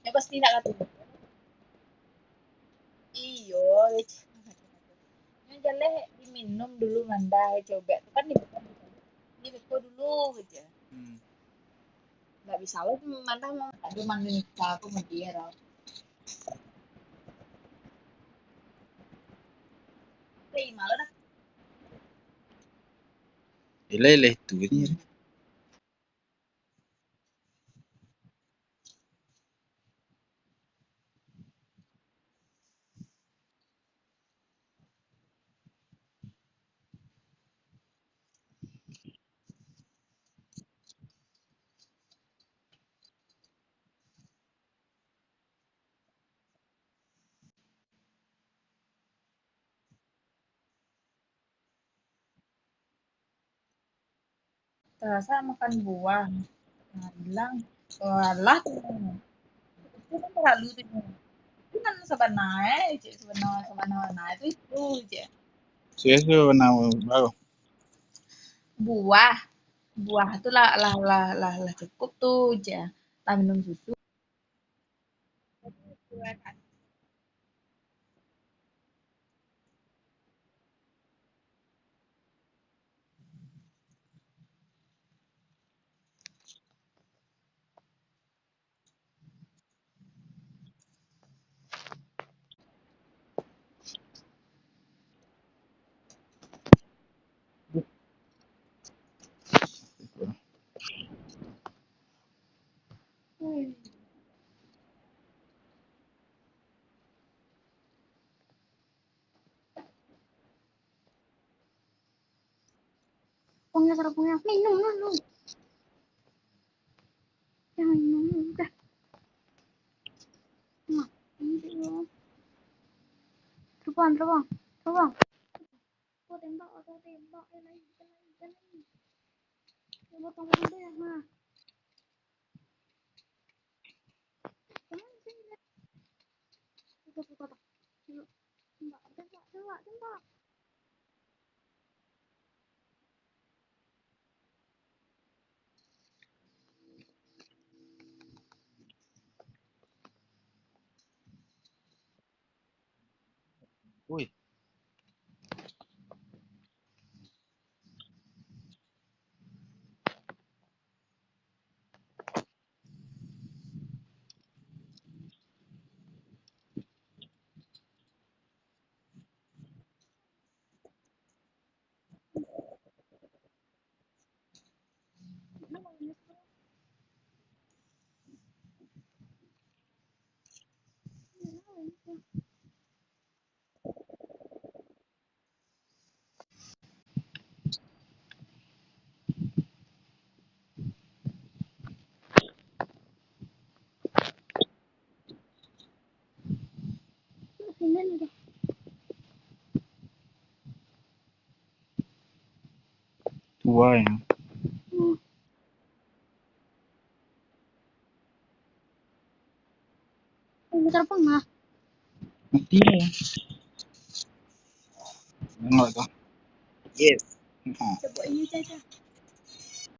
Ya pasti nak kata. Iyo, yang jelek diminum dulu mandai coba. Itu kan dibeko dulu gitu. Nggak bisa lo mandai mau ada mandi nikah aku mau dia loh. Tapi malah dah. Ilele tu ni. Terasa makan buah. Nah, bilang, walah, itu kan terlalu tuh. Itu kan sebenarnya, sebenarnya itu aja. Siapa nama baru? Buah, buah itu lah cukup tuh aja. Lah minum susu. Serapungnya minum dulu. Jangan minum udah. Nah, ini terbang. Oh, tembak. Lagi. Tembak kamu udah ya, nah. Tembak. Tembak. Ui. Tua ya. Terbang lah. Mati ya. Tengok tu. Yes. Ha. Coba ini saja.